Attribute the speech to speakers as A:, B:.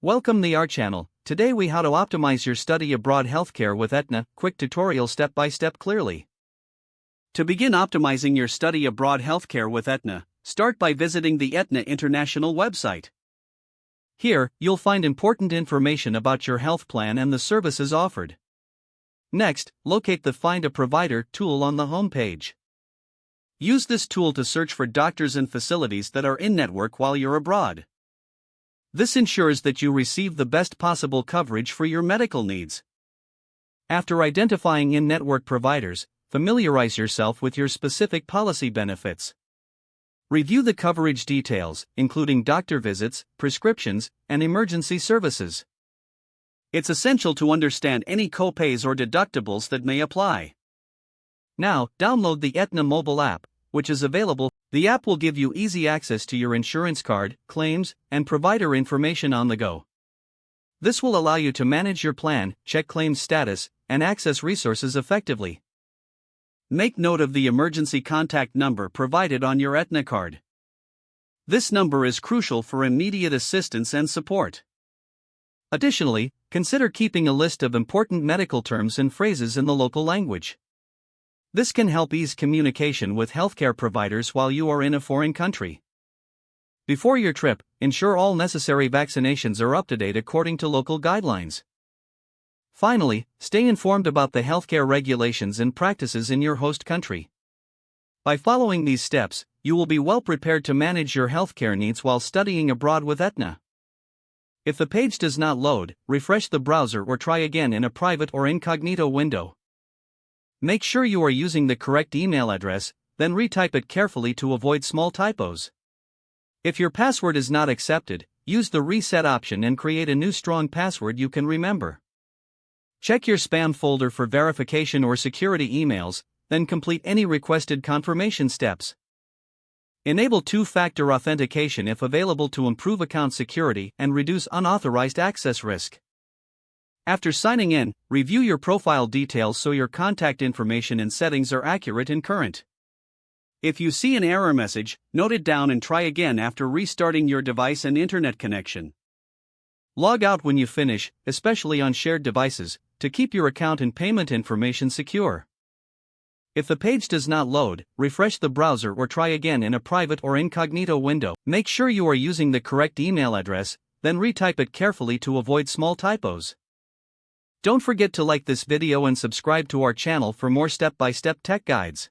A: Welcome to our channel. Today we how to optimize your study abroad healthcare with Aetna, quick tutorial step by step clearly. To begin optimizing your study abroad healthcare with Aetna, start by visiting the Aetna International website. Here, you'll find important information about your health plan and the services offered. Next, locate the Find a Provider tool on the home page. Use this tool to search for doctors and facilities that are in-network while you're abroad. This ensures that you receive the best possible coverage for your medical needs. After identifying in-network providers, familiarize yourself with your specific policy benefits. Review the coverage details, including doctor visits, prescriptions, and emergency services. It's essential to understand any copays or deductibles that may apply. Now, download the Aetna mobile app, which is available. The app will give you easy access to your insurance card, claims, and provider information on the go. This will allow you to manage your plan, check claims status, and access resources effectively. Make note of the emergency contact number provided on your Aetna card. This number is crucial for immediate assistance and support. Additionally, consider keeping a list of important medical terms and phrases in the local language. This can help ease communication with healthcare providers while you are in a foreign country. Before your trip, ensure all necessary vaccinations are up to date according to local guidelines. Finally, stay informed about the healthcare regulations and practices in your host country. By following these steps, you will be well prepared to manage your healthcare needs while studying abroad with Aetna. If the page does not load, refresh the browser or try again in a private or incognito window. Make sure you are using the correct email address, then retype it carefully to avoid small typos. If your password is not accepted, use the reset option and create a new strong password you can remember. Check your spam folder for verification or security emails, then complete any requested confirmation steps. Enable two-factor authentication if available to improve account security and reduce unauthorized access risk. After signing in, review your profile details so your contact information and settings are accurate and current. If you see an error message, note it down and try again after restarting your device and internet connection. Log out when you finish, especially on shared devices, to keep your account and payment information secure. If the page does not load, refresh the browser or try again in a private or incognito window. Make sure you are using the correct email address, then retype it carefully to avoid small typos. Don't forget to like this video and subscribe to our channel for more step-by-step tech guides.